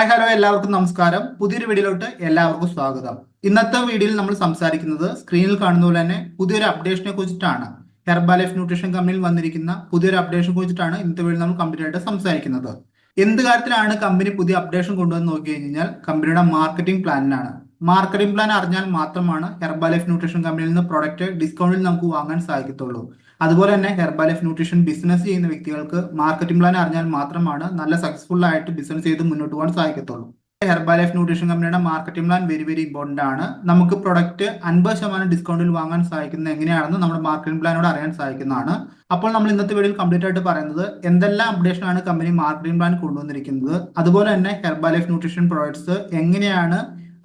Hi hello എല്ലാവർക്കും നമസ്കാരം. പുതിയൊരു വീഡിയോയിലോട്ട് എല്ലാവർക്കും സ്വാഗതം. ഇന്നത്തെ വീഡിയോയിൽ നമ്മൾ സംസാരിക്കുന്നത് സ്ക്രീനിൽ കാണുന്ന പോലെ തന്നെ പുതിയൊരു അപ്ഡേഷനെ കുറിച്ചിട്ടാണ്. ഹെർബൽ ലൈഫ് ന്യൂട്രീഷൻ കമ്പനിയിൽ വന്നിരിക്കുന്ന പുതിയൊരു അപ്ഡേഷനെ കുറിച്ചിട്ടാണ് ഇന്നത്തെ വീഡിയോയിൽ നമ്മൾ കംപ്ലീറ്റ് ആയിട്ട് സംസാരിക്കുന്നത്. എന്ത് കാര്യത്തിലാണ് കമ്പനി പുതിയ അപ്ഡേഷൻ കൊണ്ടുവന്ന് നോക്കി കഴിഞ്ഞാൽ കമ്പനിയുടെ മാർക്കറ്റിംഗ് പ്ലാനിനാണ്. മാർക്കറ്റിംഗ് പ്ലാൻ അറിഞ്ഞാൽ മാത്രമാണ് ഹെർബൽ ലൈഫ് ന്യൂട്രീഷൻ കമ്പനിയിൽ നിന്ന് പ്രൊഡക്റ്റ് ഡിസ്കൗണ്ടിൽ നമുക്ക് വാങ്ങാൻ സാധിക്കത്തുള്ളൂ. അതുപോലെ തന്നെ ഹെർബൽ ലൈഫ് ന്യൂട്രീഷൻ ബിസിനസ് ചെയ്യുന്ന വ്യക്തികൾക്ക് മാർക്കറ്റിംഗ് പ്ലാൻ അറിഞ്ഞാൽ മാത്രമാണ് നല്ല സക്സസ്ഫുൾ ആയിട്ട് ബിസിനസ് ചെയ്ത് മുന്നോട്ട് പോകാൻ സാധിക്കത്തുള്ളൂ. ഹെർബൽ ലൈഫ് ന്യൂട്രീഷൻ കമ്പനിയുടെ marketing plan very very important ആണ്. നമുക്ക് പ്രൊഡക്റ്റ് 50% ഡിസ്കൗണ്ടിൽ വാങ്ങാൻ സാധിക്കുന്നത് എങ്ങനെയാണെന്ന് നമ്മുടെ മാർക്കറ്റിംഗ് പ്ലാനോട് അറിയാൻ സാധിക്കുന്നതാണ്. അപ്പോൾ നമ്മൾ ഇന്നത്തെ വീഡിയോയിൽ കംപ്ലീറ്റ് ആയിട്ട് പറയുന്നത് എന്തെല്ലാം അപ്ഡേഷൻ ആണ് കമ്പനി മാർക്കറ്റിംഗ് പ്ലാൻ കൊണ്ടുവന്നിരിക്കുന്നത്, അതുപോലെ തന്നെ ഹെർബൽ ലൈഫ് ന്യൂട്രീഷൻ പ്രോഡക്ട്സ് എങ്ങനെയാണ്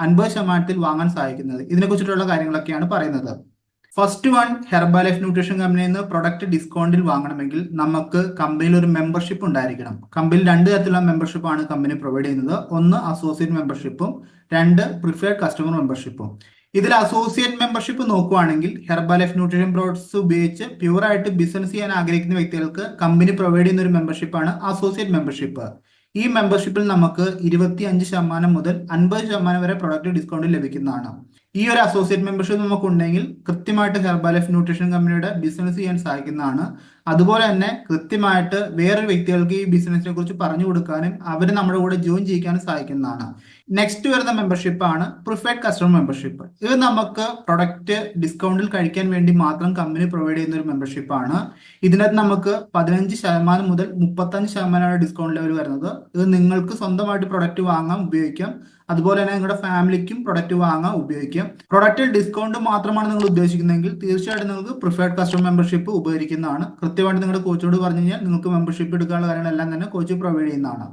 50% വാങ്ങാൻ സാധിക്കുന്നത്, ഇതിനെക്കുറിച്ചിട്ടുള്ള കാര്യങ്ങളൊക്കെയാണ് പറയുന്നത്. First one, herbal life nutrition കമ്പനിയിൽ നിന്ന് പ്രൊഡക്റ്റ് ഡിസ്കൗണ്ടിൽ വാങ്ങണമെങ്കിൽ നമുക്ക് കമ്പനിയിൽ ഒരു മെമ്പർഷിപ്പ് ഉണ്ടായിരിക്കണം. കമ്പനിയിൽ രണ്ട് തരത്തിലുള്ള മെമ്പർഷിപ്പ് ആണ് കമ്പനി പ്രൊവൈഡ് ചെയ്യുന്നത്. ഒന്ന് അസോസിയേറ്റ് മെമ്പർഷിപ്പും, രണ്ട് പ്രിഫേർഡ് കസ്റ്റമർ മെമ്പർഷിപ്പും. ഇതിൽ അസോസിയേറ്റ് മെമ്പർഷിപ്പ് നോക്കുവാണെങ്കിൽ ഹെർബൽ ലൈഫ് ന്യൂട്രീഷൻ പ്രോഡക്ട്സ് ഉപയോഗിച്ച് പ്യൂർ ആയിട്ട് ബിസിനസ് ചെയ്യാൻ ആഗ്രഹിക്കുന്ന വ്യക്തികൾക്ക് കമ്പനി പ്രൊവൈഡ് ചെയ്യുന്ന ഒരു മെമ്പർഷിപ്പാണ് അസോസിയേറ്റ് മെമ്പർഷിപ്പ്. ഈ മെമ്പർഷിപ്പിൽ നമുക്ക് 25% മുതൽ 50% വരെ പ്രൊഡക്റ്റ് ഡിസ്കൗണ്ട് ലഭിക്കുന്നതാണ്. ഈ ഒരു അസോസിയേറ്റ് മെമ്പർഷിപ്പ് നമുക്ക് ഉണ്ടെങ്കിൽ കൃത്യമായിട്ട് ഹെർബൽ ലൈഫ് ന്യൂട്രീഷൻ കമ്പനിയുടെ ബിസിനസ് ചെയ്യാൻ സാധിക്കുന്നതാണ്. അതുപോലെ തന്നെ കൃത്യമായിട്ട് വേറൊരു വ്യക്തികൾക്ക് ഈ ബിസിനസിനെ കുറിച്ച് പറഞ്ഞു കൊടുക്കാനും അവർ നമ്മുടെ കൂടെ ജോയിൻ ചെയ്യിക്കാനും സാധിക്കുന്നതാണ്. നെക്സ്റ്റ് വരുന്ന മെമ്പർഷിപ്പ് ആണ് പ്രിഫേർഡ് കസ്റ്റമർ മെമ്പർഷിപ്പ്. ഇത് നമുക്ക് പ്രൊഡക്റ്റ് ഡിസ്കൗണ്ടിൽ കഴിക്കാൻ വേണ്ടി മാത്രം കമ്പനി പ്രൊവൈഡ് ചെയ്യുന്ന ഒരു മെമ്പർഷിപ്പ് ആണ്. ഇതിനകത്ത് നമുക്ക് 15% മുതൽ 35% ഡിസ്കൗണ്ട് ലെവൽ വരുന്നത്. ഇത് നിങ്ങൾക്ക് സ്വന്തമായിട്ട് പ്രൊഡക്റ്റ് വാങ്ങാം, ഉപയോഗിക്കാം. അതുപോലെ തന്നെ നിങ്ങളുടെ ഫാമിലിക്കും പ്രൊഡക്റ്റ് വാങ്ങാൻ ഉപയോഗിക്കാം. പ്രൊഡക്റ്റിൽ ഡിസ്കൗണ്ട് മാത്രമാണ് നിങ്ങൾ ഉദ്ദേശിക്കുന്നതെങ്കിൽ തീർച്ചയായിട്ടും നിങ്ങൾക്ക് പ്രിഫേർഡ് കസ്റ്റമർ മെമ്പർഷിപ്പ് ഉപകരിക്കുന്നതാണ്. കൃത്യമായിട്ട് നിങ്ങളുടെ കോച്ചിനോട് പറഞ്ഞു കഴിഞ്ഞാൽ നിങ്ങൾക്ക് മെമ്പർഷിപ്പ് എടുക്കാനുള്ള കാര്യങ്ങളെല്ലാം തന്നെ കോച്ച് പ്രൊവൈഡ് ചെയ്യുന്നതാണ്.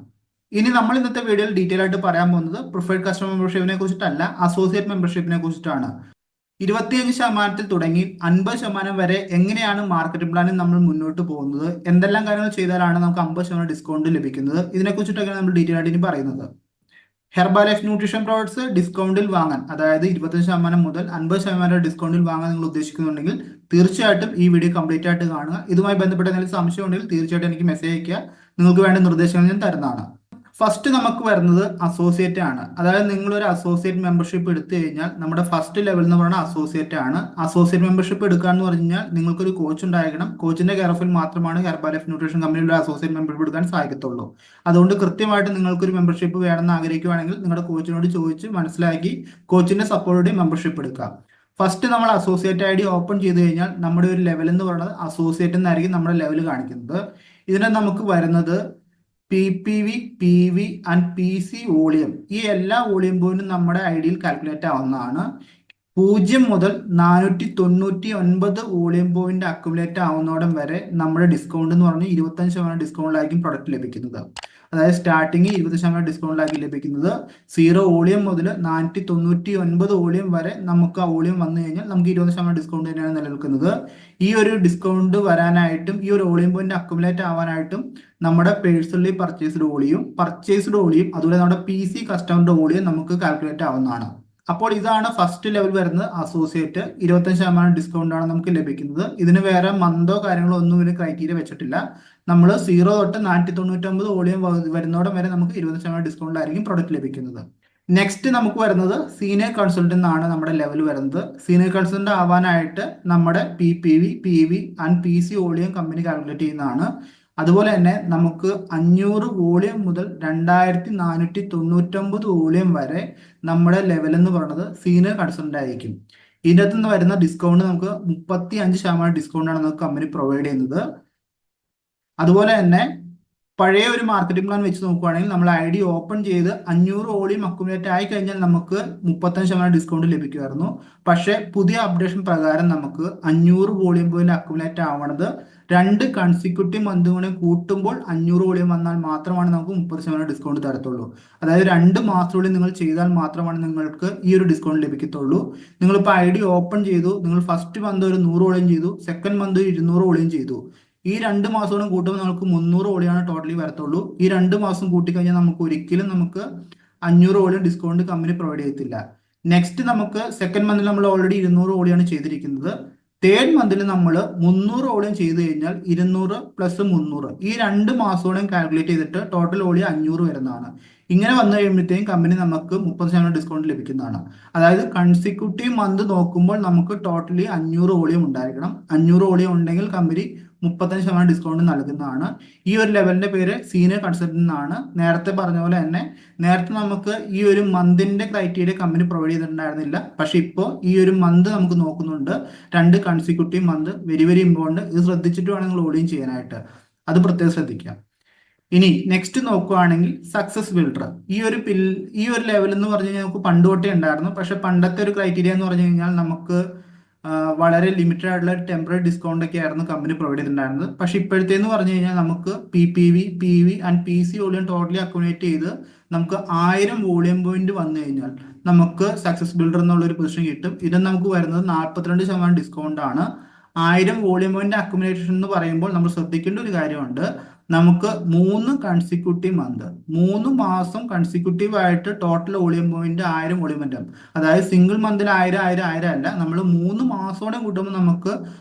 ഇനി നമ്മൾ ഇന്നത്തെ വീഡിയോയിൽ ഡീറ്റെയിൽ ആയിട്ട് പറയാൻ പോകുന്നത് പ്രിഫേർഡ് കസ്റ്റമർ മെമ്പർഷിപ്പിനെ കുറിച്ചിട്ടല്ല, അസോസിയേറ്റ് മെമ്പർഷിപ്പിനെ കുറിച്ചിട്ടാണ്. 25% തുടങ്ങി 50% വരെ എങ്ങനെയാണ് മാർക്കറ്റിംഗ് പ്ലാനിൽ നമ്മൾ മുന്നോട്ട് പോകുന്നത്, എന്തെല്ലാം കാര്യങ്ങൾ ചെയ്താലാണ് നമുക്ക് 50% ഡിസ്കൗണ്ട് ലഭിക്കുന്നത്, ഇതിനെക്കുറിച്ചിട്ടൊക്കെയാണ് നമ്മൾ ഡീറ്റെയിൽ ആയിട്ട് ഇനി പറയുന്നത്. ഹെർബൽ ലൈഫ് ന്യൂട്രീഷൻ പ്രോഡക്ട്സ് ഡിസ്കൗണ്ടിൽ വാങ്ങാൻ, അതായത് 25% മുതൽ 50% ഡിസ്കൗണ്ടിൽ വാങ്ങാൻ നിങ്ങൾ ഉദ്ദേശിക്കുന്നുണ്ടെങ്കിൽ തീർച്ചയായിട്ടും ഈ വീഡിയോ കംപ്ലീറ്റ് ആയിട്ട് കാണുക. ഇതുമായി ബന്ധപ്പെട്ട എന്തെങ്കിലും സംശയം ഉണ്ടെങ്കിൽ തീർച്ചയായിട്ടും എനിക്ക് മെസ്സേജ് അയക്കുക. നിങ്ങൾക്ക് വേണ്ട നിർദ്ദേശങ്ങൾ ഞാൻ തരുന്നതാണ്. ഫസ്റ്റ് നമുക്ക് വരുന്നത് അസോസിയേറ്റ് ആണ്. അതായത് നിങ്ങളൊരു അസോസിയേറ്റ് മെമ്പർഷിപ്പ് എടുത്തു കഴിഞ്ഞാൽ നമ്മുടെ ഫസ്റ്റ് ലെവൽ എന്ന് പറയുന്നത് അസോസിയേറ്റ് ആണ്. അസോസിയേറ്റ് മെമ്പർഷിപ്പ് എടുക്കുക എന്ന് പറഞ്ഞു കഴിഞ്ഞാൽ നിങ്ങൾക്കൊരു കോച്ച് ഉണ്ടായിരിക്കണം. കോച്ചിന്റെ കെയർ ഓഫിൽ മാത്രമാണ് ഹെർബൽ ലൈഫ് ന്യൂട്രീഷൻ കമ്പനിയുടെ അസോസിയേറ്റ് മെമ്പർഷിപ്പ് എടുക്കാൻ സാധിക്കത്തുള്ളൂ. അതുകൊണ്ട് കൃത്യമായിട്ട് നിങ്ങൾക്കൊരു മെമ്പർഷിപ്പ് വേണമെന്ന് ആഗ്രഹിക്കുകയാണെങ്കിൽ നിങ്ങളുടെ കോച്ചിനോട് ചോദിച്ച് മനസ്സിലാക്കി കോച്ചിന്റെ സപ്പോർട്ടോടെ മെമ്പർഷിപ്പ് എടുക്കാം. ഫസ്റ്റ് നമ്മൾ അസോസിയേറ്റ് ID ഓപ്പൺ ചെയ്ത് കഴിഞ്ഞാൽ നമ്മുടെ ഒരു ലെവൽ എന്ന് പറയുന്നത് അസോസിയേറ്റ് എന്നായിരിക്കും നമ്മുടെ ലെവൽ കാണിക്കുന്നത്. ഇതിനെ നമുക്ക് വരുന്നത് PPV, PV and PC volume, ഈ എല്ലാ വോളിയം പോയിന്റും നമ്മുടെ ഐഡിയിൽ കാൽക്കുലേറ്റ് ആവുന്നതാണ്. 0 മുതൽ 499 വോളിയം പോയിന്റ് അക്യുമുലേറ്റ് ആവുന്നോടം വരെ നമ്മുടെ ഡിസ്കൗണ്ട് എന്ന് പറഞ്ഞാൽ 25% ഡിസ്കൗണ്ടിലായിരിക്കും പ്രൊഡക്റ്റ് ലഭിക്കുന്നത്. അതായത് സ്റ്റാർട്ടിങ് 20% ഡിസ്കൗണ്ടിലാക്കി ലഭിക്കുന്നത്. 0 വോളിയം മുതൽ 499 വോളിയം വരെ നമുക്ക് ആ വോളിയം വന്നു കഴിഞ്ഞാൽ നമുക്ക് 20% ഡിസ്കൗണ്ട് തന്നെയാണ് നിലനിൽക്കുന്നത്. ഈ ഒരു ഡിസ്കൗണ്ട് വരാനായിട്ടും ഈ ഒരു വോളിയം പോയിന്റ് അക്യുമുലേറ്റ് ആവാനായിട്ടും നമ്മുടെ പേഴ്സണലി പർച്ചേസ്ഡ് വോളിയം, അതുപോലെ നമ്മുടെ PC കസ്റ്റമറുടെ വോളിയം നമുക്ക് കാൽക്കുലേറ്റ് ആവുന്നതാണ്. അപ്പോൾ ഇതാണ് ഫസ്റ്റ് ലെവൽ വരുന്നത് അസോസിയേറ്റ്. 25% ഡിസ്കൗണ്ട് ആണ് നമുക്ക് ലഭിക്കുന്നത്. ഇതിന് വേറെ മന്തോ കാര്യങ്ങളോ ഒന്നും ഇതിന് ക്രൈറ്റീരിയ വെച്ചിട്ടില്ല. നമ്മൾ 0 തൊട്ട് 499 വോളിയം വരുന്നോടം വരെ നമുക്ക് 20% ഡിസ്കൗണ്ടിലായിരിക്കും പ്രൊഡക്റ്റ് ലഭിക്കുന്നത്. നെക്സ്റ്റ് നമുക്ക് വരുന്നത് സീനിയർ കൺസൾട്ടന്റ് ആണ് നമ്മുടെ ലെവൽ വരുന്നത്. സീനിയർ കൺസൾട്ടന്റ് ആവാനായിട്ട് നമ്മുടെ PPV, PV and PC volume company calculate ചെയ്യുന്നതാണ്. അതുപോലെ തന്നെ നമുക്ക് 500 വോളിയം മുതൽ 2499 വോളിയം വരെ നമ്മുടെ ലെവൽ എന്ന് പറയുന്നത് സീനിയർ കൺസൾട്ടന്റ് ആയിരിക്കും. ഇതിനകത്ത് നിന്ന് വരുന്ന ഡിസ്കൗണ്ട് നമുക്ക് 35% ഡിസ്കൗണ്ട് ആണ് നമുക്ക് കമ്പനി പ്രൊവൈഡ് ചെയ്യുന്നത്. അതുപോലെ തന്നെ പഴയ ഒരു മാർക്കറ്റിംഗ് പ്ലാൻ വെച്ച് നോക്കുകയാണെങ്കിൽ നമ്മൾ ID ഓപ്പൺ ചെയ്ത് 500 വോളിയം അക്യുമുലേറ്റ് ആയി കഴിഞ്ഞാൽ നമുക്ക് 35% ഡിസ്കൗണ്ട് ലഭിക്കുമായിരുന്നു. പക്ഷേ പുതിയ അപ്ഡേഷൻ പ്രകാരം നമുക്ക് 500 വോളിയം പോയിന്റ് അക്യുമുലേറ്റ് ആവണത് 2 കൺസിക്യൂട്ടീവ് മന്തുകളെ കൂട്ടുമ്പോൾ 500 വോളിയം വന്നാൽ മാത്രമാണ് നമുക്ക് 30% ഡിസ്കൗണ്ട് തരത്തുള്ളൂ. അതായത് 2 മാസത്തിനുള്ളിൽ നിങ്ങൾ ചെയ്താൽ മാത്രമാണ് നിങ്ങൾക്ക് ഈ ഒരു ഡിസ്കൗണ്ട് ലഭിക്കത്തുള്ളൂ. നിങ്ങളിപ്പോൾ ID ഓപ്പൺ ചെയ്തു, നിങ്ങൾ ഫസ്റ്റ് മന്ത് ഒരു 100 വോളിയം ചെയ്തു, സെക്കൻഡ് മന്ത് 200 വോളിയം ചെയ്തു. ഈ 2 മാസവും കൂട്ടുമ്പോൾ നമുക്ക് 300 വോളിയാണ് ടോട്ടലി വരത്തുള്ളൂ. ഈ 2 മാസം കൂട്ടിക്കഴിഞ്ഞാൽ നമുക്ക് ഒരിക്കലും നമുക്ക് 500 വോളിയം ഡിസ്കൗണ്ട് കമ്പനി പ്രൊവൈഡ് ചെയ്യത്തില്ല. നെക്സ്റ്റ് നമുക്ക് സെക്കൻഡ് മന്തിൽ നമ്മൾ ഓൾറെഡി 200 വോളിയാണ് ചെയ്തിരിക്കുന്നത്. തേർഡ് മന്തിൽ നമ്മൾ 300 വോളിയം ചെയ്ത് കഴിഞ്ഞാൽ 200 + 300 ഈ 2 മാസത്തോളം കാൽക്കുലേറ്റ് ചെയ്തിട്ട് ടോട്ടൽ വോളിയം 500 വരുന്നതാണ്. ഇങ്ങനെ വന്നു കഴിയുമ്പോഴത്തേക്കും കമ്പനി നമുക്ക് 30% ഡിസ്കൗണ്ട് ലഭിക്കുന്നതാണ്. അതായത് കൺസിക്യൂട്ടീവ് മന്ത് നോക്കുമ്പോൾ നമുക്ക് ടോട്ടലി 500 വോളിയം ഉണ്ടായിരിക്കണം. 500 വോളിയം ഉണ്ടെങ്കിൽ കമ്പനി 35% ഡിസ്കൗണ്ട് നൽകുന്നതാണ്. ഈ ഒരു ലെവലിന്റെ പേര് സീനിയർ കൺസൾട്ടന്റ് എന്നാണ്. നേരത്തെ പറഞ്ഞ പോലെ തന്നെ നേരത്തെ നമുക്ക് ഈ ഒരു മന്തിന്റെ ക്രൈറ്റീരിയ കമ്പനി പ്രൊവൈഡ് ചെയ്തിട്ടുണ്ടായിരുന്നില്ല. പക്ഷെ ഇപ്പോൾ ഈ ഒരു മന്ത് നമുക്ക് നോക്കുന്നുണ്ട്, 2 consecutive month. Very very important. ഇത് ശ്രദ്ധിച്ചിട്ട് വേണം നിങ്ങൾ ഓഡിയും ചെയ്യാനായിട്ട്. അത് പ്രത്യേകം ശ്രദ്ധിക്കാം. ഇനി നെക്സ്റ്റ് നോക്കുകയാണെങ്കിൽ സക്സസ് ബിൽഡർ. ഈ ഒരു ലെവൽ എന്ന് പറഞ്ഞു കഴിഞ്ഞാൽ നമുക്ക് പണ്ട് തൊട്ടേ ഉണ്ടായിരുന്നു. പക്ഷെ പണ്ടത്തെ ഒരു ക്രൈറ്റീരിയ എന്ന് പറഞ്ഞു കഴിഞ്ഞാൽ നമുക്ക് വളരെ ലിമിറ്റഡ് ആയിട്ടുള്ള ടെമ്പററി ഡിസ്കൗണ്ട് ഒക്കെ ആയിരുന്നു കമ്പനി പ്രൊവൈഡ് ചെയ്തിട്ടുണ്ടായിരുന്നത്. പക്ഷെ ഇപ്പോഴത്തേന്ന് പറഞ്ഞു കഴിഞ്ഞാൽ നമുക്ക് PPV, PV and PC volume totally accommodate ചെയ്ത് നമുക്ക് 1000 വോളിയം പോയിന്റ് വന്നു കഴിഞ്ഞാൽ നമുക്ക് സക്സസ് ബിൽഡർ എന്നുള്ള ഒരു പൊസിഷൻ കിട്ടും. ഇത് നമുക്ക് വരുന്നത് 42% ഡിസ്കൗണ്ട് ആണ്. 1000 വോളിയം പോയിന്റ് അക്കോമഡേഷൻ എന്ന് പറയുമ്പോൾ നമ്മൾ ശ്രദ്ധിക്കേണ്ട ഒരു കാര്യമുണ്ട്. നമുക്ക് 3 കൺസിക്യൂട്ടീവ് മന്ത്, 3 മാസം കൺസിക്യൂട്ടീവ് ആയിട്ട് total volume point 1000 volume point. അതായത് സിംഗിൾ മന്തിൽ 1000 1000 1000 അല്ല, നമ്മൾ 3 മാസത്തോടെ കൂട്ടുമ്പോൾ നമുക്ക്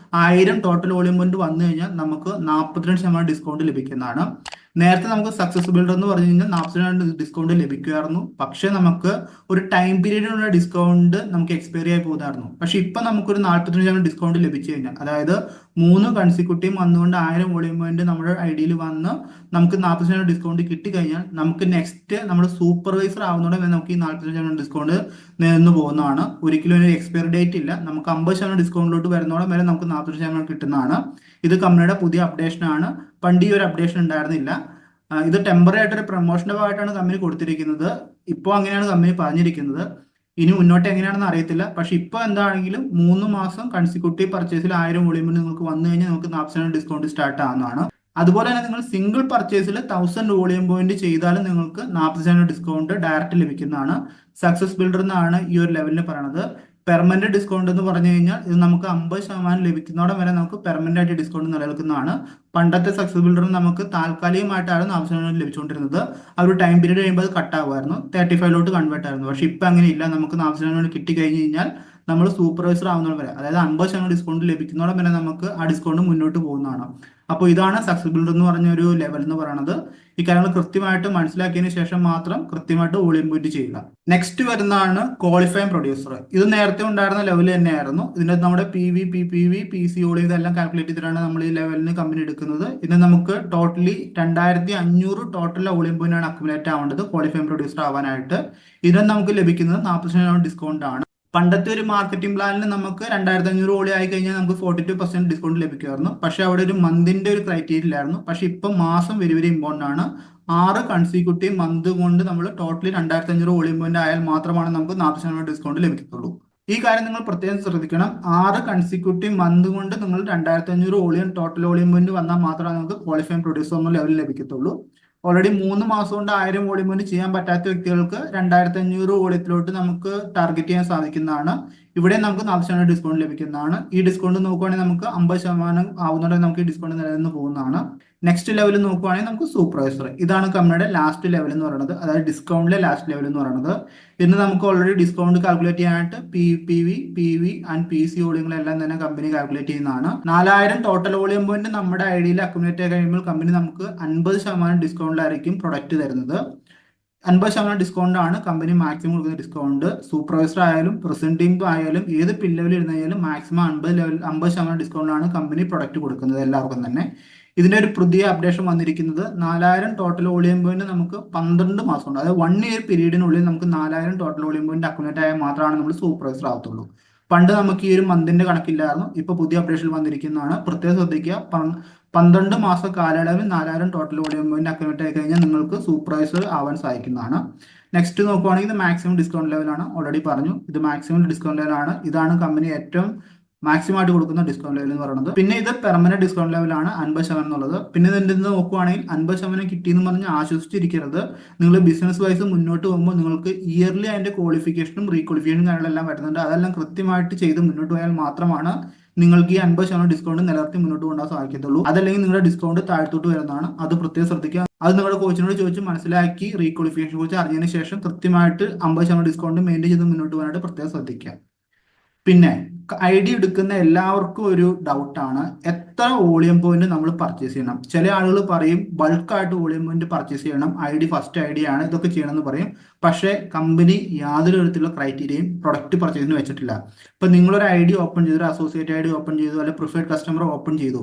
1000 ടോട്ടൽ വോളിയം പോയിന്റ് വന്നു കഴിഞ്ഞാൽ നമുക്ക് 42% ഡിസ്കൗണ്ട് ലഭിക്കുന്നതാണ്. നേരത്തെ നമുക്ക് സക്സസ് ബിൽഡർ എന്ന് പറഞ്ഞു കഴിഞ്ഞാൽ 40% ഡിസ്കൗണ്ട് ലഭിക്കുമായിരുന്നു. പക്ഷെ നമുക്ക് ഒരു ടൈം പീരീഡിനുള്ള ഡിസ്കൗണ്ട് നമുക്ക് എക്സ്പയറി ആയി പോകുമായിരുന്നു. പക്ഷെ ഇപ്പൊ നമുക്കൊരു 45% ഡിസ്കൗണ്ട് ലഭിച്ചു കഴിഞ്ഞാൽ, അതായത് 3 കൺസിക്യൂട്ടീവ് വന്നുകൊണ്ട് 1000 വോളിയം പോയിന്റ് നമ്മുടെ ഐഡിയയിൽ വന്ന് നമുക്ക് 40% ഡിസ്കൗണ്ട് കിട്ടിക്കഴിഞ്ഞാൽ നമുക്ക് നെക്സ്റ്റ് നമ്മുടെ സൂപ്പർവൈസർ ആവുന്നതോടെ നമുക്ക് ഈ 40% ഡിസ്കൗണ്ട് നിന്ന് പോകുന്നതാണ്. ഒരിക്കലും ഒരു എക്സ്പയറി ഡേറ്റ് ഇല്ല. നമുക്ക് 50% ഡിസ്കൗണ്ടിലോട്ട് വരുന്നതോടെ വരെ നമുക്ക് 40% കിട്ടുന്നതാണ്. ഇത് കമ്പനിയുടെ പുതിയ അപ്ഡേഷൻ ആണ്. പണ്ട് ഈ ഒരു അപ്ഡേഷൻ ഉണ്ടായിരുന്നില്ല. ഇത് ടെമ്പററി ആയിട്ടൊരു പ്രൊമോഷന്റെ ഭാഗമായിട്ടാണ് കമ്പനി കൊടുത്തിരിക്കുന്നത്. ഇപ്പോൾ അങ്ങനെയാണ് കമ്പനി പറഞ്ഞിരിക്കുന്നത്. ഇനി മുന്നോട്ട് എങ്ങനെയാണെന്ന് അറിയത്തില്ല. പക്ഷെ ഇപ്പോൾ എന്താണെങ്കിലും 3 മാസം കൺസിക്യൂട്ടീവ് പർച്ചേസിൽ 1000 വോളിയം നിങ്ങൾക്ക് വന്നു കഴിഞ്ഞാൽ നമുക്ക് 40% ഡിസ്കൗണ്ട് സ്റ്റാർട്ട് ആവുന്നതാണ്. അതുപോലെ തന്നെ നിങ്ങൾ സിംഗിൾ പർച്ചേസിൽ 1000 വോളിയം പോയിന്റ് ചെയ്താലും നിങ്ങൾക്ക് 40% ഡിസ്കൗണ്ട് ഡയറക്റ്റ് ലഭിക്കുന്നതാണ്. സക്സസ് ബിൽഡർ എന്നാണ് ഈ ഒരു ലെവലിന് പറയുന്നത്. പെർമനന്റ് ഡിസ്കൗണ്ട് എന്ന് പറഞ്ഞു കഴിഞ്ഞാൽ ഇത് നമുക്ക് 50% ലഭിക്കുന്നതോടെ വരെ നമുക്ക് പെർമനന്റ് ആയിട്ട് ഡിസ്കൗണ്ട് നിലനിൽക്കുന്നതാണ്. പണ്ടത്തെ സക്സസ് ബിൽഡറിന് നമുക്ക് താൽക്കാലികമായിട്ടാണ് 40% ലഭിച്ചുകൊണ്ടിരുന്നത്. ആ ഒരു ടൈം പീരീഡ് കഴിയുമ്പോൾ അത് കട്ടാകുമായിരുന്നു, 35 കൺവേർട്ട് ആയിരുന്നു. പക്ഷെ ഇപ്പം അങ്ങനെ ഇല്ല. നമുക്ക് 40% കിട്ടി കഴിഞ്ഞ് കഴിഞ്ഞാൽ നമ്മൾ സൂപ്പർവൈസർ ആവുന്നവർ വരെ, അതായത് 50% ഡിസ്കൗണ്ട് ലഭിക്കുന്നതോടെ വരെ നമുക്ക് ആ ഡിസ്കൗണ്ട് മുന്നോട്ട് പോകുന്നതാണ്. അപ്പോൾ ഇതാണ് സക്സസ് ബിൽഡർ എന്ന് പറഞ്ഞ ഒരു ലെവൽ എന്ന് പറയുന്നത്. ഈ കാര്യങ്ങൾ കൃത്യമായിട്ട് മനസ്സിലാക്കിയതിന് ശേഷം മാത്രം കൃത്യമായിട്ട് വോളിയം പോയിന്റ് ചെയ്യുക. നെക്സ്റ്റ് വരുന്നതാണ് ക്വാളിഫൈങ് പ്രൊഡ്യൂസർ. ഇത് നേരത്തെ ഉണ്ടായിരുന്ന ലെവൽ തന്നെയായിരുന്നു. ഇതിന്റെ നമ്മുടെ PV, PPV, PC വോളിയം ഇതെല്ലാം കാൽക്കുലേറ്റ് ചെയ്തിട്ടാണ് നമ്മൾ ഈ ലെവലിന് കമ്പനി എടുക്കുന്നത്. ഇത് നമുക്ക് ടോട്ടലി 2500 ടോട്ടൽ വോളിയം പോയിന്റ് ആണ് അക്യുമുലേറ്റ് ആവേണ്ടത് ക്വാളിഫൈങ് പ്രൊഡ്യൂസർ ആവാനായിട്ട്. ഇതിന് നമുക്ക് ലഭിക്കുന്നത് 40% ഡിസ്കൗണ്ട് ആണ്. പണ്ടത്തെ ഒരു മാർക്കറ്റിംഗ് പ്ലാനിൽ നമുക്ക് 2500 വോളിയം ആയി കഴിഞ്ഞാൽ നമുക്ക് 42% ഡിസ്കൗണ്ട് ലഭിക്കുമായിരുന്നു. പക്ഷെ അവിടെ ഒരു മന്തിന്റെ ഒരു ക്രൈറ്റീരിയ ഇല്ലായിരുന്നു. പക്ഷെ ഇപ്പം മാസം വെരി വെരി ഇമ്പോർട്ടന്റ് ആണ്. 6 കൺസിക്യൂട്ടീവ് മന്ത് കൊണ്ട് നമ്മൾ ടോട്ടലി 2500 വോളിയം പോയിന്റ് ആയാൽ മാത്രമാണ് നമുക്ക് 40% ഡിസ്കൗണ്ട് ലഭിക്കത്തുള്ളൂ. ഈ കാര്യം നിങ്ങൾ പ്രത്യേകം ശ്രദ്ധിക്കണം. 6 കൺസിക്യൂട്ടീവ് മന്ത് കൊണ്ട് നിങ്ങൾ 2500 വോളിയം ടോട്ടൽ വോളിയം പോയിന്റ് വന്നാൽ മാത്രമേ നമുക്ക് ക്വാളിഫൈങ് പ്രൊഡ്യൂസർ എന്ന ലെവലിൽ ലഭിക്കത്തുള്ളൂ. ഓൾറെഡി 3 മാസം കൊണ്ട് 1000 വോളിയം പോയിന്റ് ചെയ്യാൻ പറ്റാത്ത വ്യക്തികൾക്ക് 2500 വോളിയത്തിലോട്ട് നമുക്ക് ടാർഗറ്റ് ചെയ്യാൻ സാധിക്കുന്നതാണ്. ഇവിടെ നമുക്ക് 40% ഡിസ്കൗണ്ട് ലഭിക്കുന്നതാണ്. ഈ ഡിസ്കൗണ്ട് നോക്കുവാണെങ്കിൽ നമുക്ക് 50% ആവുന്നതോടെ നമുക്ക് ഈ ഡിസ്കൗണ്ട് നിലനിന്ന് പോകുന്നതാണ്. നെക്സ്റ്റ് ലെവൽ നോക്കുവാണെങ്കിൽ നമുക്ക് സൂപ്പർവൈസർ. ഇതാണ് കമ്പനിയുടെ ലാസ്റ്റ് ലെവൽ എന്ന് പറയുന്നത്, അതായത് ഡിസ്കൗണ്ടിലെ ലാസ്റ്റ് ലെവൽ എന്ന് പറയുന്നത്. ഇതിന് നമുക്ക് ഓൾറെഡി ഡിസ്കൗണ്ട് കാൽക്കുലേറ്റ് ചെയ്യാനായിട്ട് PPV, PV ആൻഡ് PC വോളിയങ്ങളെല്ലാം തന്നെ കമ്പനി കാൽക്കുലേറ്റ് ചെയ്യുന്നതാണ്. 4000 ടോട്ടൽ വോളിയം പോയിന്റ് നമ്മുടെ ഐഡിയയിൽ അക്യുമുലേറ്റ് ചെയ്ത് കഴിയുമ്പോൾ കമ്പനി നമുക്ക് 50% ഡിസ്കൗണ്ടിലായിരിക്കും പ്രൊഡക്റ്റ് തരുന്നത്. 50% ഡിസ്കൗണ്ട് ആണ് കമ്പനി മാക്സിമം കൊടുക്കുന്ന ഡിസ്കൗണ്ട്. സൂപ്പർവൈസർ ആയാലും പ്രസന്റ് ടീം ആയാലും ഏത് പിൻ ലെവലിൽ ഇരുന്നാലും മാക്സിമം 50% ഡിസ്കൗണ്ട് ആണ് കമ്പനി പ്രൊഡക്റ്റ് കൊടുക്കുന്നത് എല്ലാവർക്കും തന്നെ. ഇതിന്റെ ഒരു പുതിയ അപ്ഡേഷൻ വന്നിരിക്കുന്നത് 4000 ടോട്ടൽ വോളിയം പോയിന്റ് നമുക്ക് 12 മാസം ഉണ്ട്, അതായത് 1 ഇയർ പീരീഡിനുള്ളിൽ നമുക്ക് 4000 ടോട്ടൽ വോളിയം പോയിന്റ് അക്യുമുലേറ്റ് ആയാൽ മാത്രമാണ് നമ്മൾ സൂപ്പർവൈസർ ആവത്തുള്ളൂ. പണ്ട് നമുക്ക് ഈ ഒരു മന്തിന്റെ കണക്കില്ലായിരുന്നു. ഇപ്പൊ പുതിയ അപ്ഡേഷൻ വന്നിരിക്കുന്നതാണ്. പ്രത്യേകം ശ്രദ്ധിക്കുക. 12 മാസ കാലയളവിൽ 4000 ടോട്ടൽ വോളിയം പോയിന്റ് അക്യുമുലേറ്റ് ആയി കഴിഞ്ഞാൽ നിങ്ങൾക്ക് സൂപ്പർവൈസർ ആവാൻ സാധിക്കുന്നതാണ്. നെക്സ്റ്റ് നോക്കുവാണെങ്കിൽ ഇത് മാക്സിമം ഡിസ്കൗണ്ട് ലെവലാണ്. ഓൾറെഡി പറഞ്ഞു, ഇത് മാക്സിമം ഡിസ്കൗണ്ട് ലെവലാണ്. ഇതാണ് കമ്പനി ഏറ്റവും മാക്സിമം ആയിട്ട് കൊടുക്കുന്ന ഡിസ്കൗണ്ട് ലെവൽ എന്ന് പറയുന്നത്. പിന്നെ ഇത് പെർമനന്റ് ഡിസ്കൗണ്ട് ലെവലാണ് 50% എന്നുള്ളത്. പിന്നെ ഇതിന്റെ നോക്കുവാണെങ്കിൽ 50% കിട്ടിയെന്ന് പറഞ്ഞ് ആശ്വസിച്ചിരിക്കരുത്. നിങ്ങൾ ബിസിനസ് വൈസ് മുന്നോട്ട് പോകുമ്പോൾ നിങ്ങൾക്ക് ഇയർലി അതിന്റെ ക്വാളിഫിക്കേഷനും റീക്വാളിഫിക്കേഷനും കാര്യങ്ങളെല്ലാം വരുന്നുണ്ട്. അതെല്ലാം കൃത്യമായിട്ട് ചെയ്ത് മുന്നോട്ട് പോയാൽ മാത്രമാണ് നിങ്ങൾക്ക് ഈ 50% ഡിസ്കൗണ്ട് നിലനിർത്തി മുന്നോട്ട് കൊണ്ടുപോകാൻ സാധിക്കത്തുള്ളൂ. അതല്ലെങ്കിൽ നിങ്ങളുടെ ഡിസ്കൗണ്ട് താഴ്ത്തോട്ട് വരുന്നതാണ്. അത് പ്രത്യേകം ശ്രദ്ധിക്കുക. അത് നിങ്ങളുടെ കോച്ചിനോട് ചോദിച്ച് മനസ്സിലാക്കി റീക്വാളിഫിക്കേഷൻ കുറിച്ച് അറിഞ്ഞതിന് ശേഷം കൃത്യമായിട്ട് 50% ഡിസ്കൗണ്ട് മെയിൻറ്റെയിൻ ചെയ്ത് മുന്നോട്ട് പോകാനായിട്ട് പ്രത്യേകം ശ്രദ്ധിക്കുക. പിന്നെ ഐ ഡി എടുക്കുന്ന എല്ലാവർക്കും ഒരു ഡൗട്ടാണ്, എത്ര വോളിയം പോയിന്റ് നമ്മൾ പർച്ചേസ് ചെയ്യണം. ചില ആളുകൾ പറയും ബൾക്കായിട്ട് വോളിയം പോയിന്റ് പർച്ചേസ് ചെയ്യണം, I D first I D ആണ്, ഇതൊക്കെ ചെയ്യണം എന്ന് പറയും. പക്ഷേ കമ്പനി യാതൊരു വിധത്തിലുള്ള ക്രൈറ്റീരിയയും പ്രൊഡക്റ്റ് പർച്ചേസിന് വെച്ചിട്ടില്ല. ഇപ്പൊ നിങ്ങളൊരു ഐ ഡി ഓപ്പൺ ചെയ്തു, ഒരു അസോസിയേറ്റ് ഐ ഡി ഓപ്പൺ ചെയ്തു, അല്ലെങ്കിൽ പ്രിഫേർഡ് കസ്റ്റമർ ഓപ്പൺ ചെയ്തു.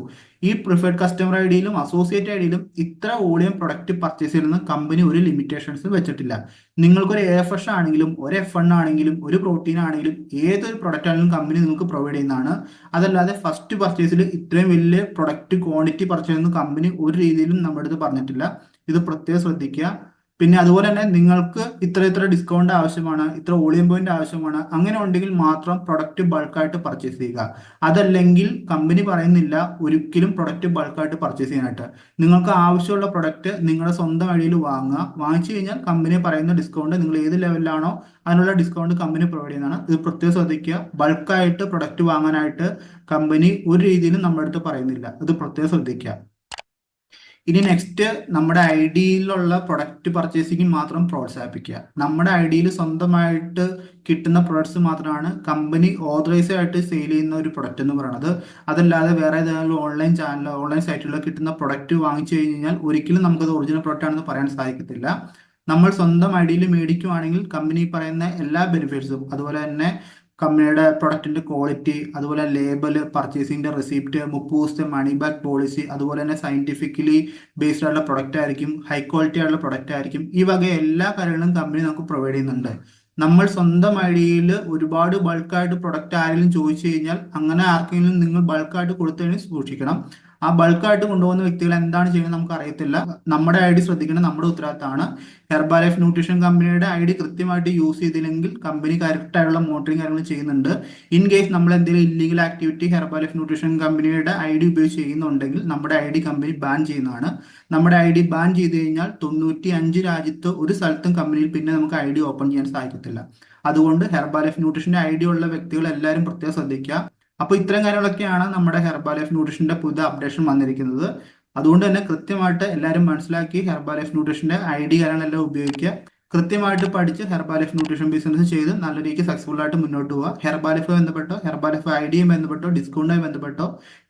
ഈ പ്രിഫേർഡ് കസ്റ്റമർ ഐ ഡിയിലും അസോസിയേറ്റ് ഐ ഡിയിലും ഇത്ര വോളിയം പ്രൊഡക്റ്റ് പർച്ചേസ് ചെയ്യുന്ന കമ്പനി ഒരു ലിമിറ്റേഷൻസ് വെച്ചിട്ടില്ല. നിങ്ങൾക്കൊരു AFS ആണെങ്കിലും ഒരു F1 ആണെങ്കിലും ഒരു പ്രോട്ടീൻ ആണെങ്കിലും ഏതൊരു പ്രൊഡക്റ്റ് ആണെങ്കിലും കമ്പനി നിങ്ങൾക്ക് പ്രൊവൈഡ് ചെയ്യുന്നതാണ്. അതല്ലാതെ ഫസ്റ്റ് പർച്ചേസിൽ ഇത്രയും വലിയ പ്രൊഡക്റ്റ് ക്വാണ്ടിറ്റി പർച്ചേസ് ചെയ്യുന്ന കമ്പനി ഒരു രീതിയിലും നമ്മുടെ അടുത്ത് പറഞ്ഞിട്ടില്ല. ഇത് പ്രത്യേകം ശ്രദ്ധിക്കുക. പിന്നെ അതുപോലെ തന്നെ നിങ്ങൾക്ക് ഇത്ര ഡിസ്കൗണ്ട് ആവശ്യമാണ്, ഇത്ര വോളിയം പോയിന്റ് ആവശ്യമാണ്, അങ്ങനെ ഉണ്ടെങ്കിൽ മാത്രം പ്രൊഡക്റ്റ് ബൾക്കായിട്ട് പർച്ചേസ് ചെയ്യുക. അതല്ലെങ്കിൽ കമ്പനി പറയുന്നില്ല ഒരിക്കലും പ്രൊഡക്റ്റ് ബൾക്കായിട്ട് പർച്ചേസ് ചെയ്യാനായിട്ട്. നിങ്ങൾക്ക് ആവശ്യമുള്ള പ്രൊഡക്റ്റ് നിങ്ങളുടെ സ്വന്തം വഴിയിൽ വാങ്ങുക. വാങ്ങിച്ചു കഴിഞ്ഞാൽ കമ്പനി പറയുന്ന ഡിസ്കൗണ്ട് നിങ്ങൾ ഏത് ലെവലിലാണോ അതിനുള്ള ഡിസ്കൗണ്ട് കമ്പനി പ്രൊവൈഡ് ചെയ്യുന്നതാണ്. ഇത് പ്രത്യേകം ശ്രദ്ധിക്കുക. ബൾക്കായിട്ട് പ്രൊഡക്റ്റ് വാങ്ങാനായിട്ട് കമ്പനി ഒരു രീതിയിലും നമ്മുടെ അടുത്ത് പറയുന്നില്ല. ഇത് പ്രത്യേകം ശ്രദ്ധിക്കുക. ഇനി നെക്സ്റ്റ്, നമ്മുടെ ഐ ഡിയിലുള്ള പ്രൊഡക്റ്റ് പർച്ചേസിങ് മാത്രം പ്രോത്സാഹിപ്പിക്കുക. നമ്മുടെ ഐ ഡിയിൽ സ്വന്തമായിട്ട് കിട്ടുന്ന പ്രൊഡക്ട്സ് മാത്രമാണ് കമ്പനി ഓതറൈസ് ആയിട്ട് സെയിൽ ചെയ്യുന്ന ഒരു പ്രൊഡക്റ്റ് എന്ന് പറയുന്നത്. അതല്ലാതെ വേറെ ഏതെങ്കിലും ഓൺലൈൻ ചാനൽ, ഓൺലൈൻ സൈറ്റുകളിൽ കിട്ടുന്ന പ്രൊഡക്റ്റ് വാങ്ങിച്ചു കഴിഞ്ഞാൽ ഒരിക്കലും നമുക്കത് ഒറിജിനൽ പ്രൊഡക്റ്റ് ആണെന്ന് പറയാൻ സാധിക്കത്തില്ല. നമ്മൾ സ്വന്തം ഐ ഡിയിൽ മേടിക്കുവാണെങ്കിൽ കമ്പനി പറയുന്ന എല്ലാ ബെനിഫിറ്റ്സും, അതുപോലെ തന്നെ കമ്പനിയുടെ പ്രൊഡക്റ്റിന്റെ ക്വാളിറ്റി, അതുപോലെ ലേബല്, പർച്ചേസിന്റെ റെസിപ്റ്റ്, 30 ദിവസത്തെ മണി ബാക്ക് പോളിസി, അതുപോലെ തന്നെ സയന്റിഫിക്കലി ബേസ്ഡ് ആയിട്ടുള്ള പ്രൊഡക്റ്റ് ആയിരിക്കും, ഹൈ ക്വാളിറ്റി ആയിട്ടുള്ള പ്രൊഡക്റ്റ് ആയിരിക്കും. ഈ വക എല്ലാ കാര്യങ്ങളും കമ്പനി നമുക്ക് പ്രൊവൈഡ് ചെയ്യുന്നുണ്ട്. നമ്മൾ സ്വന്തം ഐ ഡിയിൽ ഒരുപാട് ബൾക്കായിട്ട് പ്രൊഡക്റ്റ് ആരെങ്കിലും ചോദിച്ചു കഴിഞ്ഞാൽ, അങ്ങനെ ആർക്കെങ്കിലും നിങ്ങൾ ബൾക്കായിട്ട് കൊടുത്തു കഴിഞ്ഞാൽ സൂക്ഷിക്കണം. ആ ബൾക്കായിട്ട് കൊണ്ടുപോകുന്ന വ്യക്തികൾ എന്താണ് ചെയ്യുന്നത് നമുക്ക് അറിയത്തില്ല. നമ്മുടെ ഐ ഡി ശ്രദ്ധിക്കണം, നമ്മുടെ ഉത്തരവാദിത്തമാണ്. ഹെർബാ ലൈഫ് ന്യൂട്രീഷൻ കമ്പനിയുടെ ഐ ഡി കൃത്യമായിട്ട് യൂസ് ചെയ്തില്ലെങ്കിൽ കമ്പനി കറക്റ്റ് ആയിട്ടുള്ള മോണിറ്ററിംഗ് കാര്യങ്ങൾ ചെയ്യുന്നുണ്ട്. ഇൻ കേസ് നമ്മൾ എന്തെങ്കിലും ഇല്ലീഗൽ ആക്ടിവിറ്റി ഹെർബാ ലൈഫ് ന്യൂട്രീഷൻ കമ്പനിയുടെ ഐ ഡി ഉപയോഗിച്ച് ചെയ്യുന്നുണ്ടെങ്കിൽ നമ്മുടെ ഐ ഡി കമ്പനി ബാൻ ചെയ്യുന്നതാണ്. നമ്മുടെ ഐ ഡി ബാൻ ചെയ്ത് കഴിഞ്ഞാൽ 95 രാജ്യത്ത് ഒരു സ്ഥലത്തും കമ്പനിയിൽ പിന്നെ നമുക്ക് ഐ ഡി ഓപ്പൺ ചെയ്യാൻ സാധിക്കത്തില്ല. അതുകൊണ്ട് ഹെർബാ ലൈഫ് ന്യൂട്രീഷന്റെ ഐ ഡി ഉള്ള വ്യക്തികൾ എല്ലാവരും പ്രത്യേകം ശ്രദ്ധിക്കുക. അപ്പോൾ ഇത്തരം കാര്യങ്ങളൊക്കെയാണ് നമ്മുടെ ഹെർബാ ലൈഫ് ന്യൂട്രീഷന്റെ പുതിയ അപ്ഡേഷൻ വന്നിരിക്കുന്നത്. അതുകൊണ്ട് തന്നെ കൃത്യമായിട്ട് എല്ലാവരും മനസ്സിലാക്കി ഹെർബാ ലൈഫ് ന്യൂട്രീഷന്റെ ഐ ഡി കാര്യങ്ങളെല്ലാം ഉപയോഗിക്കുക. കൃത്യമായിട്ട് പഠിച്ച് ഹെർബാ ലൈഫ് ന്യൂട്രീഷൻ ബിസിനസ് ചെയ്ത് നല്ല രീതിക്ക് സക്സസ്ഫുൾ ആയിട്ട് മുന്നോട്ട് പോവുക. ഹെർബാ ലൈഫ് ബന്ധപ്പെട്ടോ, ഹെർബാ ലൈഫ് ഐ ഡിയും ബന്ധപ്പെട്ടോ, ഡിസ്കൗണ്ടുമായി ബന്ധപ്പെട്ടോ,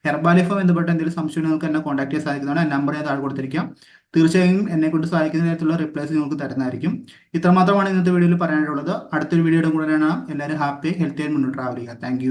ഹെർബാ ലൈഫ് ബന്ധപ്പെട്ടോ എന്തെങ്കിലും സംശയം നിങ്ങൾക്ക് എന്നെ കോൺടാക്ട് ചെയ്യാൻ സാധിക്കുന്നതാണ്. നമ്പർ ഞാൻ താഴെ കൊടുത്തിരിക്കാം. തീർച്ചയായും എന്നെ കൊണ്ട് സഹായിക്കുന്ന തരത്തിലുള്ള റിപ്ലൈസ് നിങ്ങൾക്ക് തരുന്നതായിരിക്കും. ഇത്രമാത്രമാണ് ഇന്നത്തെ വീഡിയോയിൽ പറയാനുള്ളത്. അടുത്തൊരു വീഡിയോയുടെ കൂടെ എല്ലാവരും ഹാപ്പി ഹെൽത്തി ആയി മുന്നോട്ട് ട്രാവൽ ചെയ്യുക. താങ്ക്